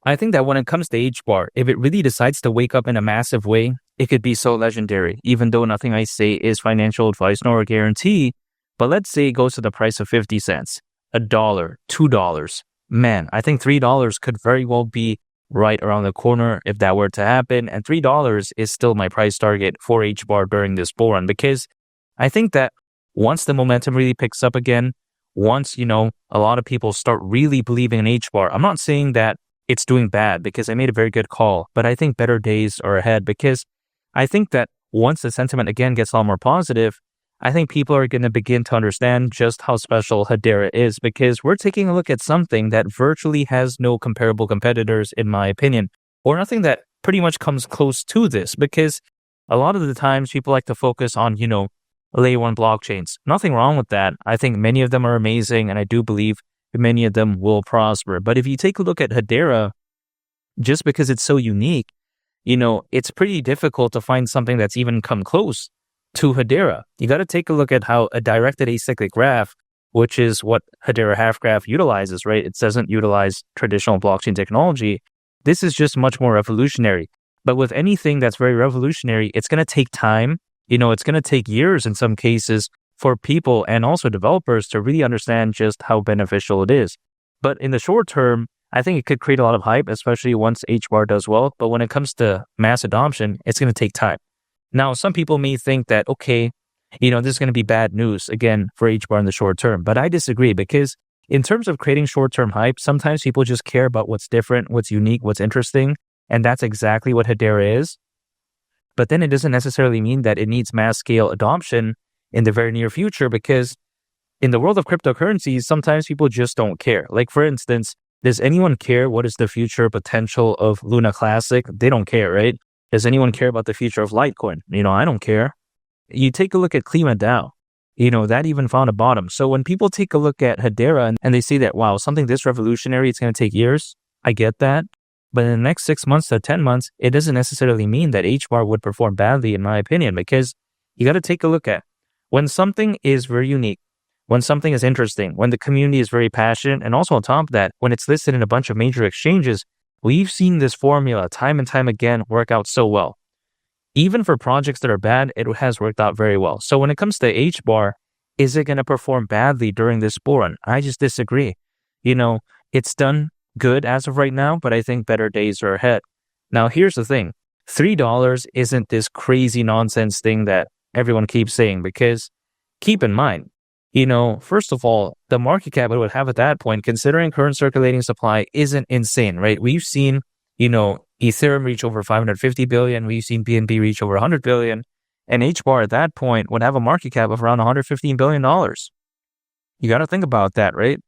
I think that when it comes to HBAR, if it really decides to wake up in a massive way, it could be so legendary, even though nothing I say is financial advice nor a guarantee. But let's say it goes to the price of 50 cents, $1, $2. Man, I think $3 could very well be right around the corner if that were to happen. And $3 is still my price target for HBAR during this bull run, because I think that once the momentum really picks up again, once, a lot of people start really believing in HBAR, I'm not saying that it's doing bad because I made a very good call, but I think better days are ahead, because I think that once the sentiment again gets a lot more positive, I think people are going to begin to understand just how special Hedera is, because we're taking a look at something that virtually has no comparable competitors, in my opinion, or nothing that pretty much comes close to this, because a lot of the times people like to focus on, layer one blockchains. Nothing wrong with that. I think many of them are amazing, and I do believe many of them will prosper. But if you take a look at Hedera, just because it's so unique, it's pretty difficult to find something that's even come close to Hedera. You got to take a look at how a directed acyclic graph, which is what Hedera half graph utilizes, right? It doesn't utilize traditional blockchain technology. This is just much more revolutionary. But with anything that's very revolutionary, it's going to take time. It's going to take years in some cases for people and also developers to really understand just how beneficial it is. But in the short term, I think it could create a lot of hype, especially once HBAR does well. But when it comes to mass adoption, it's going to take time. Now, some people may think that, okay, this is going to be bad news, again, for HBAR in the short term. But I disagree, because in terms of creating short-term hype, sometimes people just care about what's different, what's unique, what's interesting. And that's exactly what Hedera is. But then it doesn't necessarily mean that it needs mass-scale adoption in the very near future, because in the world of cryptocurrencies, sometimes people just don't care. Like, for instance, does anyone care what is the future potential of Luna Classic? They don't care, right? Does anyone care about the future of Litecoin? I don't care. You take a look at Klima DAO, that even found a bottom. So when people take a look at Hedera and they see that, wow, something this revolutionary, it's going to take years, I get that. But in the next 6 months to 10 months, it doesn't necessarily mean that HBAR would perform badly, in my opinion, because you got to take a look at when something is very unique, when something is interesting, when the community is very passionate, and also on top of that, when it's listed in a bunch of major exchanges, we've seen this formula time and time again work out so well. Even for projects that are bad, it has worked out very well. So when it comes to HBAR, is it going to perform badly during this bull run? I just disagree. It's done good as of right now, but I think better days are ahead. Now, here's the thing. $3 isn't this crazy nonsense thing that everyone keeps saying, because keep in mind, first of all, the market cap it would have at that point, considering current circulating supply, isn't insane, right? We've seen, Ethereum reach over 550 billion. We've seen BNB reach over 100 billion. And HBAR at that point would have a market cap of around $115 billion. You got to think about that, right?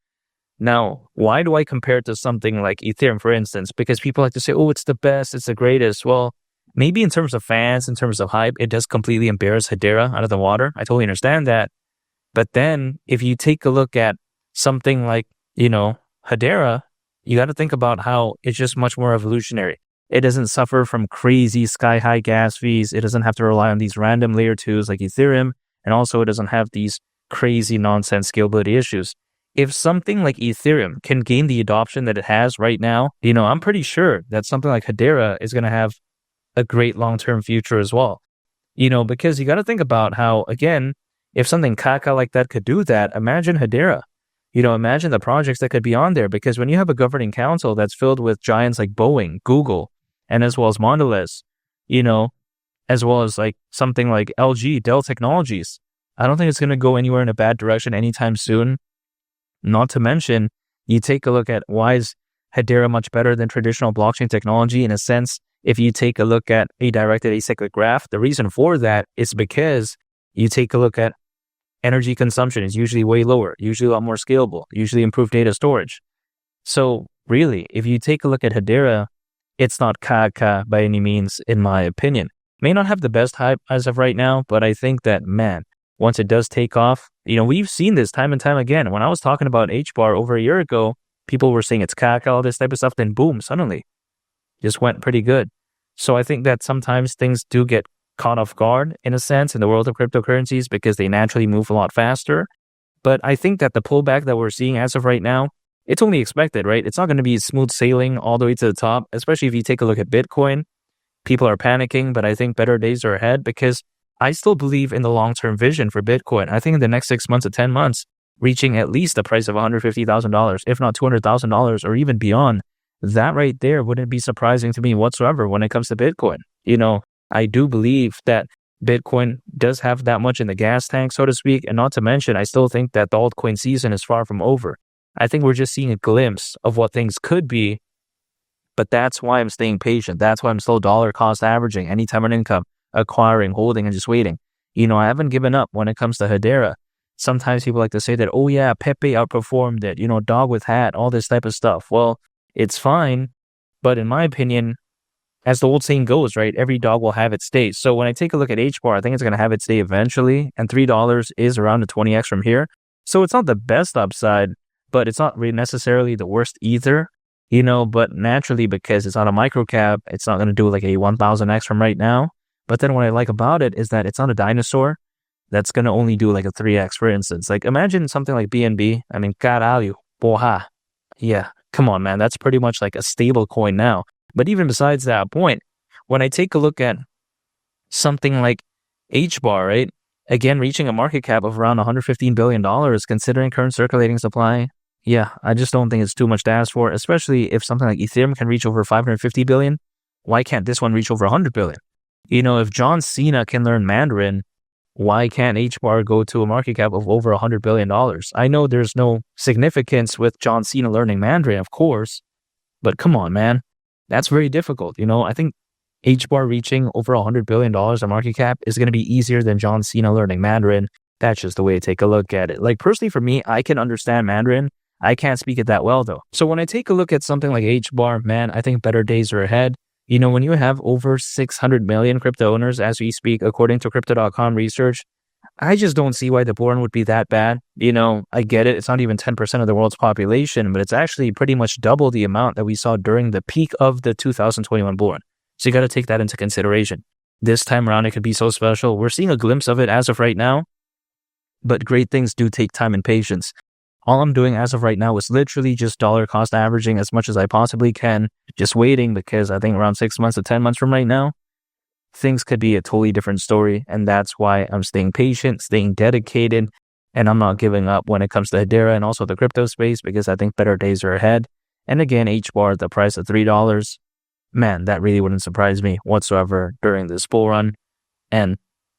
Now, why do I compare it to something like Ethereum, for instance? Because people like to say, oh, it's the best, it's the greatest. Well, maybe in terms of fans, in terms of hype, it does completely embarrass Hedera out of the water. I totally understand that. But then if you take a look at something like, Hedera, you got to think about how it's just much more revolutionary. It doesn't suffer from crazy sky-high gas fees. It doesn't have to rely on these random layer 2s like Ethereum. And also it doesn't have these crazy nonsense scalability issues. If something like Ethereum can gain the adoption that it has right now, I'm pretty sure that something like Hedera is going to have a great long-term future as well. Because you got to think about how, again, if something Kaka like that could do that, imagine Hedera. Imagine the projects that could be on there, because when you have a governing council that's filled with giants like Boeing, Google, and as well as Mondelez, as well as like something like LG, Dell Technologies, I don't think it's going to go anywhere in a bad direction anytime soon. Not to mention, you take a look at why is Hedera much better than traditional blockchain technology. In a sense, if you take a look at a directed acyclic graph, the reason for that is because you take a look at energy consumption is usually way lower, usually a lot more scalable, usually improved data storage. So really, if you take a look at Hedera, it's not Kaka by any means, in my opinion. May not have the best hype as of right now, but I think that, man, once it does take off, we've seen this time and time again. When I was talking about HBAR over a year ago, people were saying it's Kaka, all this type of stuff, then boom, suddenly just went pretty good. So I think that sometimes things do get caught off guard in a sense in the world of cryptocurrencies because they naturally move a lot faster. But I think that the pullback that we're seeing as of right now, it's only expected, right? It's not going to be smooth sailing all the way to the top, especially if you take a look at Bitcoin. People are panicking, but I think better days are ahead because I still believe in the long-term vision for Bitcoin. I think in the next 6 months to 10 months, reaching at least the price of $150,000, if not $200,000 or even beyond, that right there wouldn't be surprising to me whatsoever when it comes to Bitcoin. I do believe that Bitcoin does have that much in the gas tank, so to speak. And not to mention, I still think that the altcoin season is far from over. I think we're just seeing a glimpse of what things could be. But that's why I'm staying patient. That's why I'm still dollar cost averaging, anytime on income, acquiring, holding, and just waiting. I haven't given up when it comes to Hedera. Sometimes people like to say that, oh yeah, Pepe outperformed it, dog with hat, all this type of stuff. Well, it's fine. But in my opinion, as the old saying goes, right, every dog will have its day. So when I take a look at HBAR, I think it's going to have its day eventually. And $3 is around the 20x from here. So it's not the best upside, but it's not really necessarily the worst either. But naturally, because it's on a micro cap, it's not going to do like a 1000x from right now. But then what I like about it is that it's not a dinosaur that's going to only do like a 3x, for instance. Like imagine something like BNB. I mean, caralho, porra. Yeah, come on, man. That's pretty much like a stable coin now. But even besides that point, when I take a look at something like HBAR, right? Again, reaching a market cap of around $115 billion, considering current circulating supply. Yeah, I just don't think it's too much to ask for, especially if something like Ethereum can reach over 550 billion. Why can't this one reach over 100 billion? If John Cena can learn Mandarin, why can't HBAR go to a market cap of over $100 billion? I know there's no significance with John Cena learning Mandarin, of course, but come on, man. That's very difficult. I think HBAR reaching over $100 billion in market cap is going to be easier than John Cena learning Mandarin. That's just the way to take a look at it. Like personally for me, I can understand Mandarin. I can't speak it that well though. So when I take a look at something like HBAR, man, I think better days are ahead. When you have over 600 million crypto owners as we speak, according to Crypto.com research, I just don't see why the bull run would be that bad. I get it. It's not even 10% of the world's population, but it's actually pretty much double the amount that we saw during the peak of the 2021 bull run. So you got to take that into consideration. This time around, it could be so special. We're seeing a glimpse of it as of right now, but great things do take time and patience. All I'm doing as of right now is literally just dollar cost averaging as much as I possibly can, just waiting because I think around 6 months to 10 months from right now, things could be a totally different story. And that's why I'm staying patient, staying dedicated, and I'm not giving up when it comes to Hedera and also the crypto space because I think better days are ahead. And again, HBAR at the price of $3, man, that really wouldn't surprise me whatsoever during this bull run. And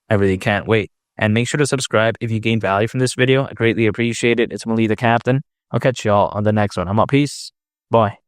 I really can't wait. And make sure to subscribe if you gain value from this video. I greatly appreciate it. It's Mali the Captain. I'll catch y'all on the next one. I'm out. Peace. Bye.